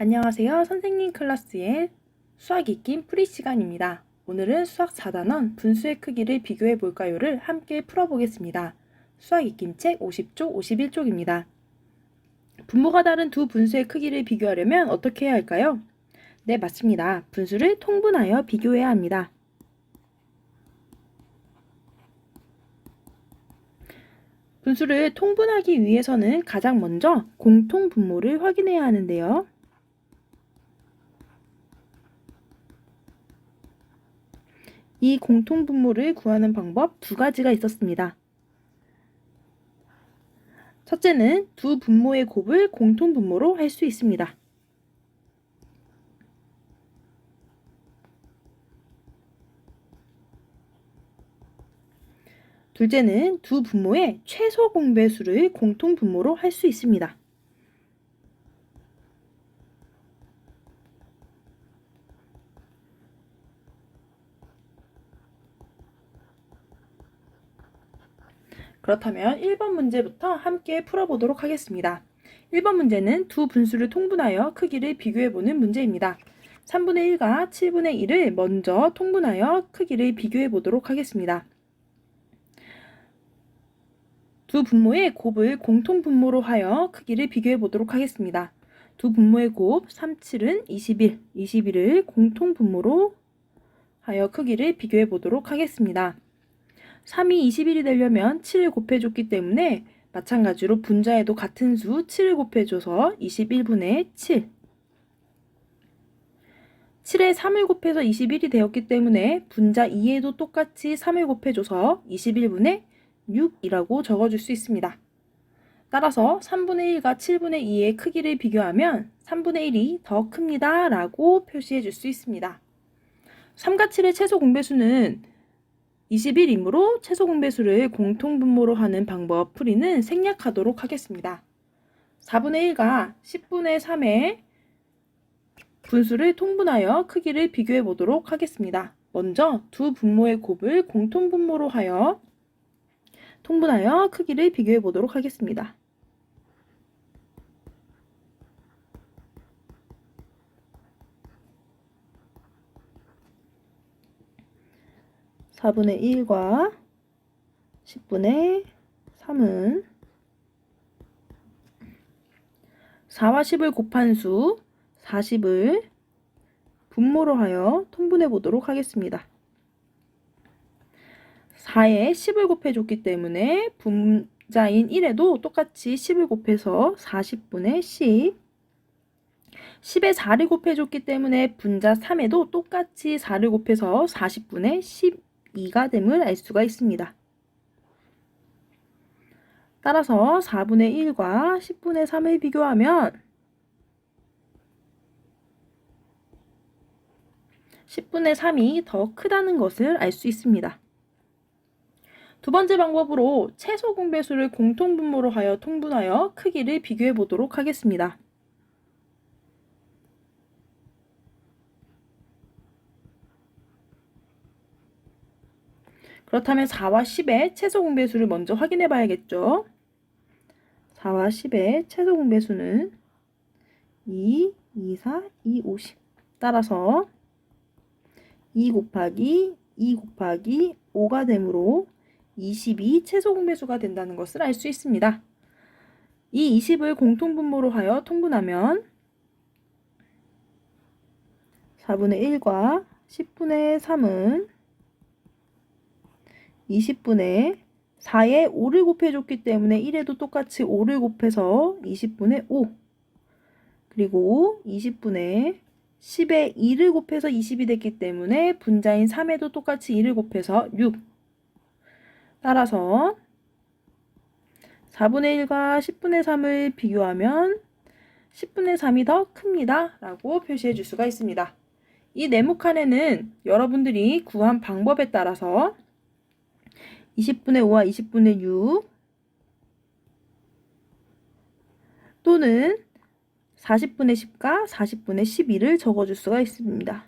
안녕하세요. 선생님 클래스의 수학 익힘 풀이 시간입니다. 오늘은 수학 4단원 분수의 크기를 비교해 볼까요를 함께 풀어보겠습니다. 수학 익힘 책 50쪽, 51쪽입니다. 분모가 다른 두 분수의 크기를 비교하려면 어떻게 해야 할까요? 네, 맞습니다. 분수를 통분하여 비교해야 합니다. 분수를 통분하기 위해서는 가장 먼저 공통분모를 확인해야 하는데요. 이 공통분모를 구하는 방법 두 가지가 있었습니다. 첫째는 두 분모의 곱을 공통분모로 할 수 있습니다. 둘째는 두 분모의 최소 공배수를 공통분모로 할 수 있습니다. 그렇다면 1번 문제부터 함께 풀어보도록 하겠습니다. 1번 문제는 두 분수를 통분하여 크기를 비교해보는 문제입니다. 3분의 1과 7분의 1을 먼저 통분하여 크기를 비교해보도록 하겠습니다. 두 분모의 곱을 공통분모로 하여 크기를 비교해보도록 하겠습니다. 두 분모의 곱 3, 7은 21, 21을 공통분모로 하여 크기를 비교해보도록 하겠습니다. 3이 21이 되려면 7을 곱해줬기 때문에 마찬가지로 분자에도 같은 수 7을 곱해줘서 21분의 7. 7에 3을 곱해서 21이 되었기 때문에 분자 2에도 똑같이 3을 곱해줘서 21분의 6이라고 적어줄 수 있습니다. 따라서 3분의 1과 7분의 2의 크기를 비교하면 3분의 1이 더 큽니다 라고 표시해 줄 수 있습니다. 3과 7의 최소 공배수는 21이므로 최소 공배수를 공통분모로 하는 방법 풀이는 생략하도록 하겠습니다. 4분의 1과 10분의 3의 분수를 통분하여 크기를 비교해 보도록 하겠습니다. 먼저 두 분모의 곱을 공통분모로 하여 통분하여 크기를 비교해 보도록 하겠습니다. 4분의 1과 10분의 3은 4와 10을 곱한 수 40을 분모로 하여 통분해 보도록 하겠습니다. 4에 10을 곱해줬기 때문에 분자인 1에도 똑같이 10을 곱해서 40분의 10. 10에 4를 곱해줬기 때문에 분자 3에도 똑같이 4를 곱해서 40분의 12가 됨을 알 수가 있습니다. 따라서 4분의 1과 10분의 3을 비교하면 10분의 3이 더 크다는 것을 알 수 있습니다. 두 번째 방법으로 최소 공배수를 공통분모로 하여 통분하여 크기를 비교해 보도록 하겠습니다. 그렇다면 4와 10의 최소 공배수를 먼저 확인해 봐야겠죠. 4와 10의 최소 공배수는 2, 2, 4, 2, 50. 따라서 2 곱하기 2 곱하기 5가 되므로 20이 최소 공배수가 된다는 것을 알 수 있습니다. 이 20을 공통분모로 하여 통분하면 4분의 1과 10분의 3은 20분의 4에 5를 곱해줬기 때문에 1에도 똑같이 5를 곱해서 20분의 5. 그리고 20분의 10에 2를 곱해서 20이 됐기 때문에 분자인 3에도 똑같이 2를 곱해서 6. 따라서 4분의 1과 10분의 3을 비교하면 10분의 3이 더 큽니다 라고 표시해 줄 수가 있습니다. 이 네모칸에는 여러분들이 구한 방법에 따라서 20분의 5와 20분의 6 또는 40분의 10과 40분의 12를 적어줄 수가 있습니다.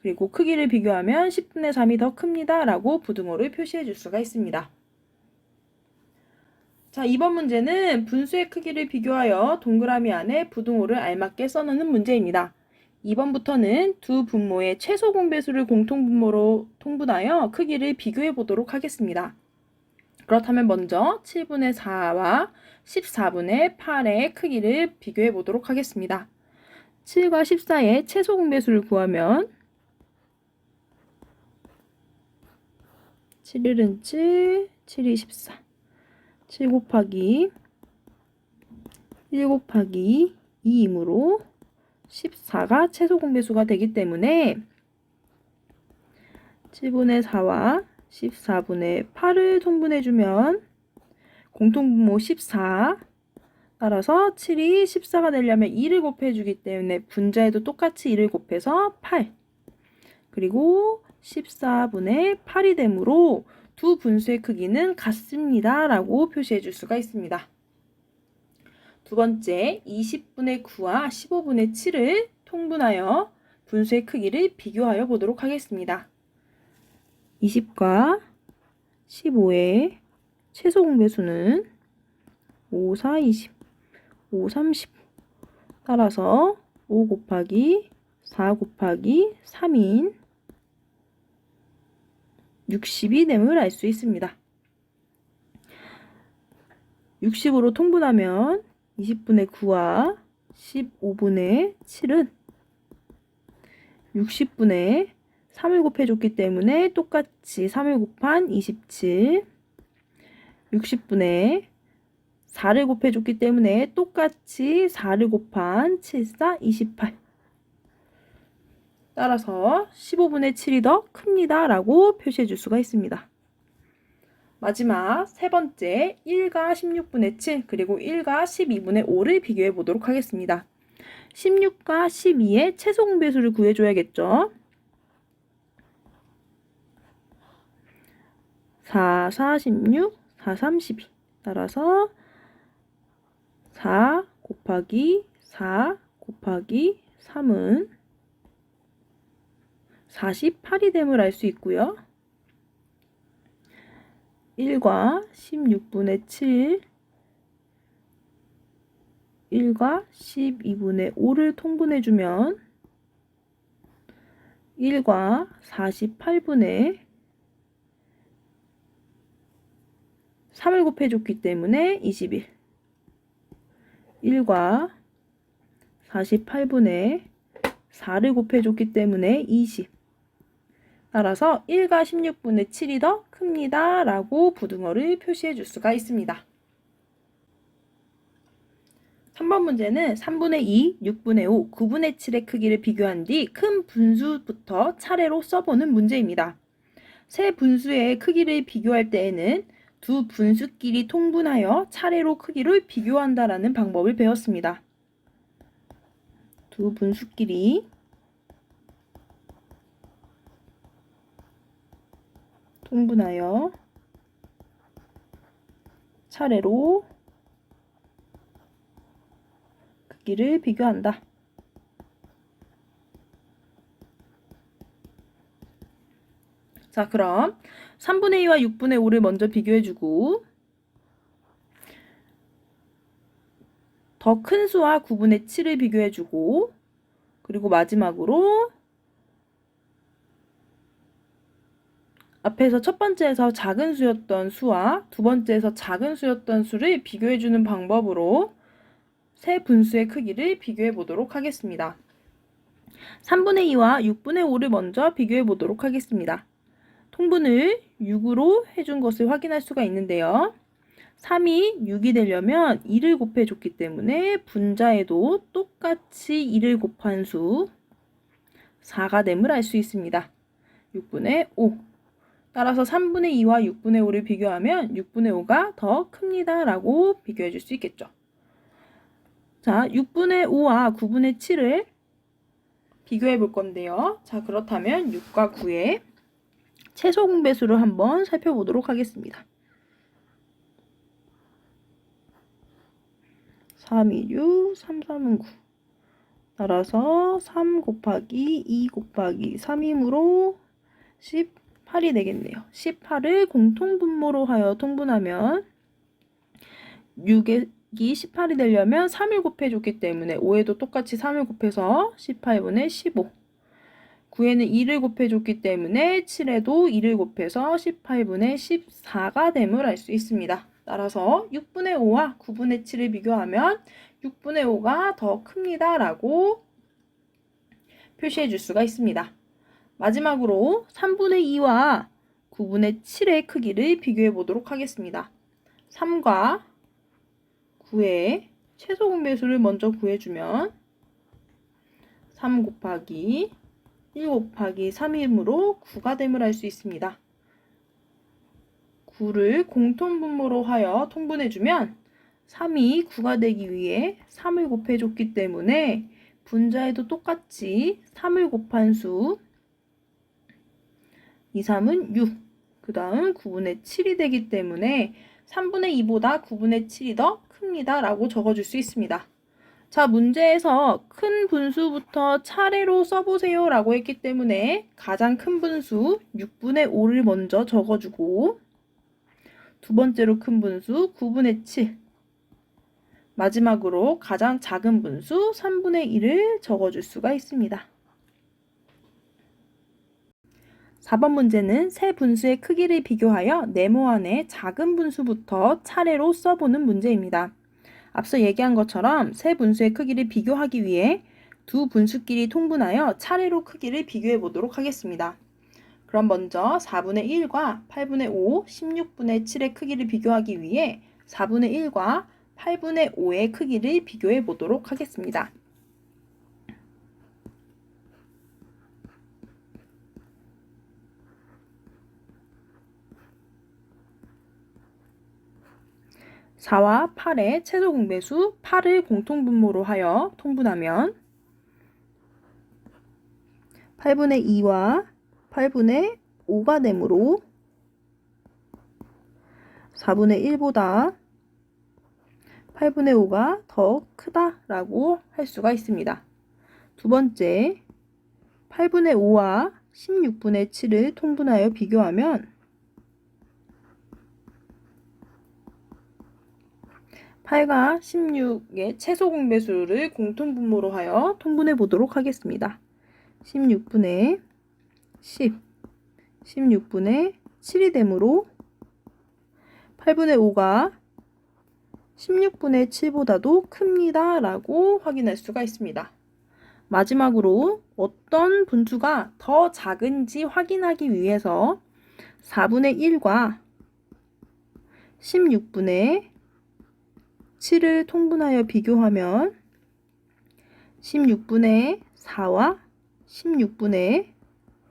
그리고 크기를 비교하면 10분의 3이 더 큽니다 라고 부등호를 표시해 줄 수가 있습니다. 자, 이번 문제는 분수의 크기를 비교하여 동그라미 안에 부등호를 알맞게 써넣는 문제입니다. 2번부터는 두 분모의 최소 공배수를 공통분모로 통분하여 크기를 비교해 보도록 하겠습니다. 그렇다면 먼저 7분의 4와 14분의 8의 크기를 비교해 보도록 하겠습니다. 7과 14의 최소 공배수를 구하면 7일은 7, 7이 14, 7 곱하기 1 곱하기 2이므로 14가 최소 공배수가 되기 때문에 7분의 4와 14분의 8을 통분해주면 공통분모 14, 따라서 7이 14가 되려면 2를 곱해주기 때문에 분자에도 똑같이 2를 곱해서 8, 그리고 14분의 8이 되므로 두 분수의 크기는 같습니다 라고 표시해 줄 수가 있습니다. 두 번째, 20분의 9와 15분의 7을 통분하여 분수의 크기를 비교하여 보도록 하겠습니다. 20과 15의 최소 공배수는 5, 4, 20, 5, 30. 따라서 5 곱하기 4 곱하기 3인 60이 됨을 알 수 있습니다. 60으로 통분하면 20분의 9와 15분의 7은 60분의 3을 곱해줬기 때문에 똑같이 3을 곱한 27, 60분의 4를 곱해줬기 때문에 똑같이 4를 곱한 7, 4, 28. 따라서 15분의 7이 더 큽니다 라고 표시해 줄 수가 있습니다. 마지막 세 번째, 1과 16분의 7 그리고 1과 12분의 5를 비교해 보도록 하겠습니다. 16과 12의 최소 공배수를 구해줘야겠죠. 4, 4, 16, 4, 32. 따라서 4 곱하기 4 곱하기 3은 48이 됨을 알 수 있고요. 1과 16분의 7, 1과 12분의 5를 통분해주면 1과 48분의 3을 곱해줬기 때문에 21, 1과 48분의 4를 곱해줬기 때문에 20. 따라서 1과 16분의 7이 더 큽니다 라고 부등호를 표시해 줄 수가 있습니다. 3번 문제는 3분의 2, 6분의 5, 9분의 7의 크기를 비교한 뒤 큰 분수부터 차례로 써보는 문제입니다. 세 분수의 크기를 비교할 때에는 두 분수끼리 통분하여 차례로 크기를 비교한다라는 방법을 배웠습니다. 두 분수끼리 통분하여 차례로 크기를 비교한다. 자, 그럼 3분의 2와 6분의 5를 먼저 비교해주고 더 큰 수와 9분의 7을 비교해주고 그리고 마지막으로 앞에서 첫 번째에서 작은 수였던 수와 두 번째에서 작은 수였던 수를 비교해주는 방법으로 세 분수의 크기를 비교해 보도록 하겠습니다. 3분의 2와 6분의 5를 먼저 비교해 보도록 하겠습니다. 통분을 6으로 해준 것을 확인할 수가 있는데요. 3이 6이 되려면 2를 곱해줬기 때문에 분자에도 똑같이 2를 곱한 수 4가 됨을 알 수 있습니다. 6분의 5. 따라서 3분의 2와 6분의 5를 비교하면 6분의 5가 더 큽니다 라고 비교해 줄 수 있겠죠. 자, 6분의 5와 9분의 7을 비교해 볼 건데요. 자, 그렇다면 6과 9의 최소 공배수를 한번 살펴보도록 하겠습니다. 3이 6, 3, 3은 9. 따라서 3 곱하기 2 곱하기 3이므로 18이 되겠네요. 18을 공통분모로 하여 통분하면 6이 18이 되려면 3을 곱해줬기 때문에 5에도 똑같이 3을 곱해서 18분의 15. 9에는 2를 곱해줬기 때문에 7에도 2를 곱해서 18분의 14가 됨을 알 수 있습니다. 따라서 6분의 5와 9분의 7을 비교하면 6분의 5가 더 큽니다. 라고 표시해 줄 수가 있습니다. 마지막으로 3분의 2와 9분의 7의 크기를 비교해 보도록 하겠습니다. 3과 9의 최소 공배수를 먼저 구해주면 3 곱하기 1 곱하기 3이므로 9가 됨을 알 수 있습니다. 9를 공통분모로 하여 통분해주면 3이 9가 되기 위해 3을 곱해줬기 때문에 분자에도 똑같이 3을 곱한 수 2, 3은 6, 그 다음 9분의 7이 되기 때문에 3분의 2보다 9분의 7이 더 큽니다. 라고 적어줄 수 있습니다. 자, 문제에서 큰 분수부터 차례로 써보세요 라고 했기 때문에 가장 큰 분수 6분의 5를 먼저 적어주고 두 번째로 큰 분수 9분의 7, 마지막으로 가장 작은 분수 3분의 1을 적어줄 수가 있습니다. 4번 문제는 세 분수의 크기를 비교하여 네모안의 작은 분수부터 차례로 써보는 문제입니다. 앞서 얘기한 것처럼 세 분수의 크기를 비교하기 위해 두 분수끼리 통분하여 차례로 크기를 비교해 보도록 하겠습니다. 그럼 먼저 4분의 1과 8분의 5, 16분의 7의 크기를 비교하기 위해 4분의 1과 8분의 5의 크기를 비교해 보도록 하겠습니다. (4와 8의 최소 공배수 8을 공통분모로 하여 통분하면 8분의 2와 8분의 5가 되므로 4분의 1보다 8분의 5가 더 크다라고 할 수가 있습니다. 두 번째, 8분의 5와 16분의 7을 통분하여 비교하면 8과 16의 최소 공배수를 공통분모로 하여 통분해 보도록 하겠습니다. 16분의 10, 16분의 7이 되므로 8분의 5가 16분의 7보다도 큽니다. 라고 확인할 수가 있습니다. 마지막으로 어떤 분수가 더 작은지 확인하기 위해서 4분의 1과 16분의 7을 통분하여 비교하면 16분의 4와 16분의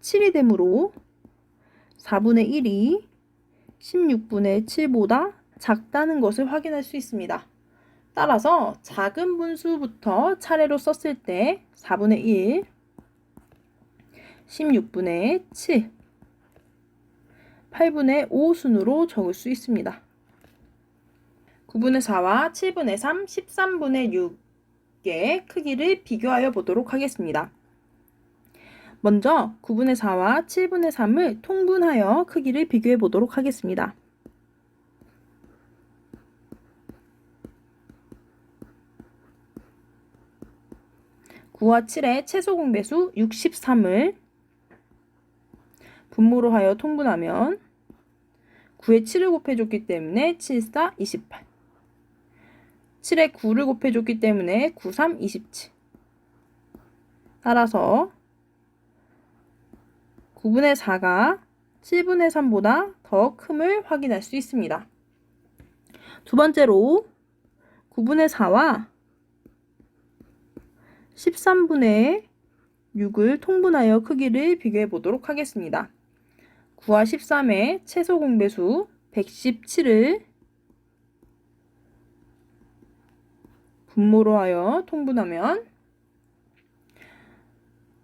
7이 되므로 4분의 1이 16분의 7보다 작다는 것을 확인할 수 있습니다. 따라서 작은 분수부터 차례로 썼을 때 4분의 1, 16분의 7, 8분의 5 순으로 적을 수 있습니다. 9분의 4와 7분의 3, 13분의 6의 크기를 비교하여 보도록 하겠습니다. 먼저 9분의 4와 7분의 3을 통분하여 크기를 비교해 보도록 하겠습니다. 9와 7의 최소 공배수 63을 분모로 하여 통분하면 9에 7을 곱해줬기 때문에 7, 4, 28. 7에 9를 곱해줬기 때문에 9, 3, 27. 따라서 9분의 4가 7분의 3보다 더 큼을 확인할 수 있습니다. 두 번째로 9분의 4와 13분의 6을 통분하여 크기를 비교해 보도록 하겠습니다. 9와 13의 최소 공배수 117을 분모로 하여 통분하면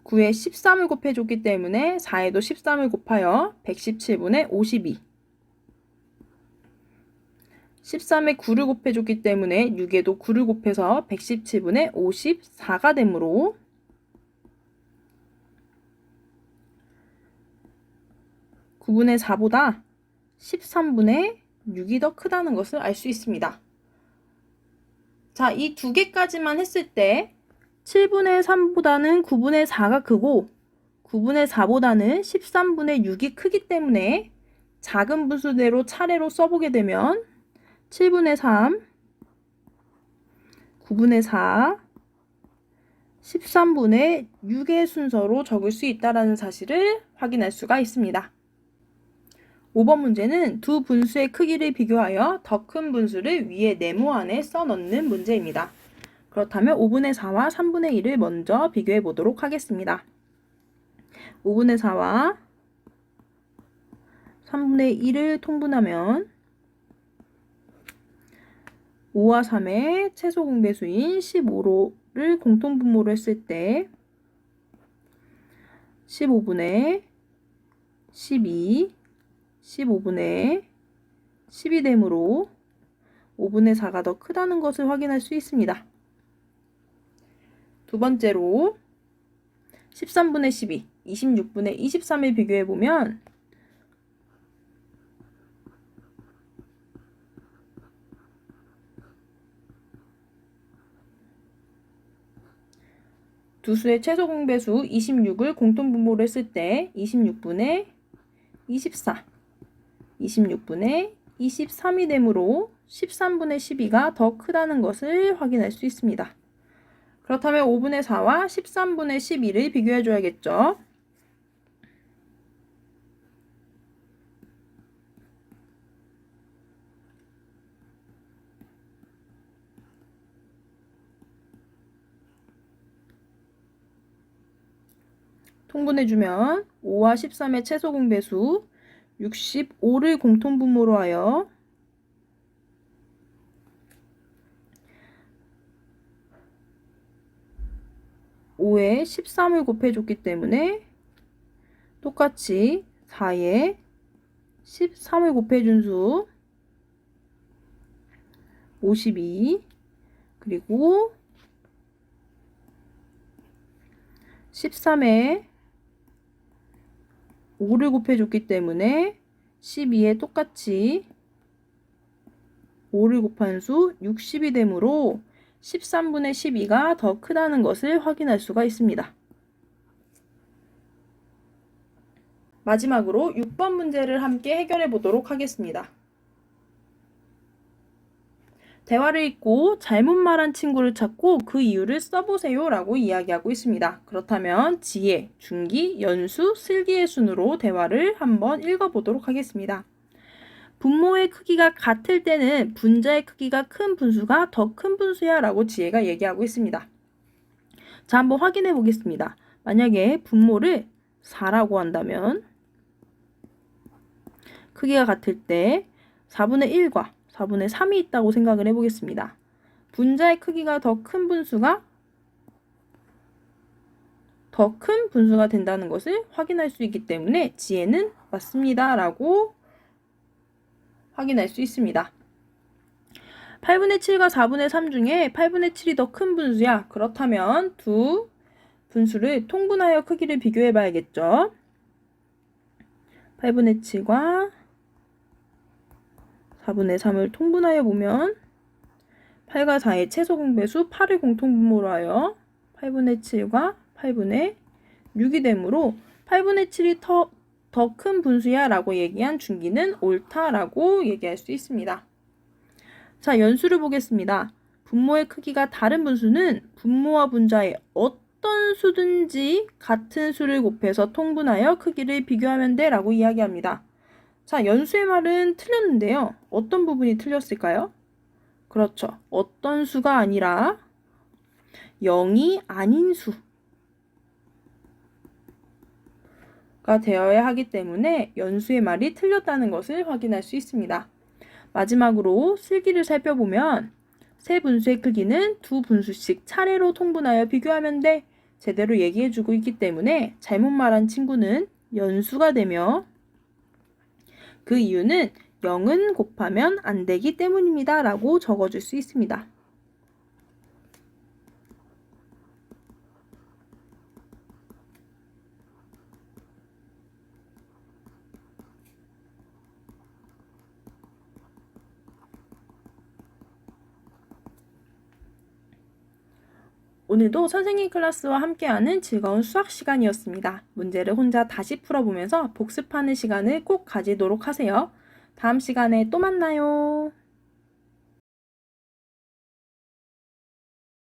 9에 13을 곱해줬기 때문에 4에도 13을 곱하여 117분의 52. 13에 9를 곱해줬기 때문에 6에도 9를 곱해서 117분의 54가 되므로 9분의 4보다 13분의 6이 더 크다는 것을 알 수 있습니다. 자, 이 두 개까지만 했을 때 7분의 3보다는 9분의 4가 크고 9분의 4보다는 13분의 6이 크기 때문에 작은 분수대로 차례로 써보게 되면 7분의 3, 9분의 4, 13분의 6의 순서로 적을 수 있다는 사실을 확인할 수가 있습니다. 5번 문제는 두 분수의 크기를 비교하여 더 큰 분수를 위에 네모 안에 써넣는 문제입니다. 그렇다면 5분의 4와 3분의 1을 먼저 비교해 보도록 하겠습니다. 5분의 4와 3분의 1을 통분하면 5와 3의 최소 공배수인 15를 공통분모로 했을 때 15분의 12, 15분의 12 되므로 5분의 4가 더 크다는 것을 확인할 수 있습니다. 두 번째로 13분의 12, 26분의 23을 비교해보면 두 수의 최소 공배수 26을 공통분모로 했을 때 26분의 24, 26분의 23이 되므로 13분의 12가 더 크다는 것을 확인할 수 있습니다. 그렇다면 5분의 4와 13분의 12를 비교해 줘야겠죠. 통분해주면 5와 13의 최소 공배수 65를 공통분모로 하여 5에 13을 곱해줬기 때문에 똑같이 4에 13을 곱해준 수 52 그리고 13에 5를 곱해줬기 때문에 12에 똑같이 5를 곱한 수 60이 되므로 13분의 12가 더 크다는 것을 확인할 수가 있습니다. 마지막으로 6번 문제를 함께 해결해 보도록 하겠습니다. 대화를 읽고 잘못 말한 친구를 찾고 그 이유를 써보세요 라고 이야기하고 있습니다. 그렇다면 지혜, 중기, 연수, 슬기의 순으로 대화를 한번 읽어보도록 하겠습니다. 분모의 크기가 같을 때는 분자의 크기가 큰 분수가 더 큰 분수야 라고 지혜가 얘기하고 있습니다. 자, 한번 확인해 보겠습니다. 만약에 분모를 4라고 한다면 크기가 같을 때 4분의 1과 4분의 3이 있다고 생각을 해보겠습니다. 분자의 크기가 더 큰 분수가 더 큰 분수가 된다는 것을 확인할 수 있기 때문에 지혜는 맞습니다 라고 확인할 수 있습니다. 8분의 7과 4분의 3 중에 8분의 7이 더 큰 분수야. 그렇다면 두 분수를 통분하여 크기를 비교해 봐야겠죠. 8분의 7과 4분의 3을 통분하여 보면 8과 4의 최소 공배수 8을 공통분모로 하여 8분의 7과 8분의 6이 되므로 8분의 7이 더 큰 분수야 라고 얘기한 중기는 옳다 라고 얘기할 수 있습니다. 자, 연수를 보겠습니다. 분모의 크기가 다른 분수는 분모와 분자의 어떤 수든지 같은 수를 곱해서 통분하여 크기를 비교하면 돼 라고 이야기합니다. 자, 연수의 말은 틀렸는데요. 어떤 부분이 틀렸을까요? 그렇죠. 어떤 수가 아니라 0이 아닌 수가 되어야 하기 때문에 연수의 말이 틀렸다는 것을 확인할 수 있습니다. 마지막으로 슬기를 살펴보면 세 분수의 크기는 두 분수씩 차례로 통분하여 비교하면 돼 제대로 얘기해주고 있기 때문에 잘못 말한 친구는 연수가 되며 그 이유는 0은 곱하면 안 되기 때문입니다 라고 적어줄 수 있습니다. 오늘도 선생님 클래스와 함께하는 즐거운 수학 시간이었습니다. 문제를 혼자 다시 풀어보면서 복습하는 시간을 꼭 가지도록 하세요. 다음 시간에 또 만나요.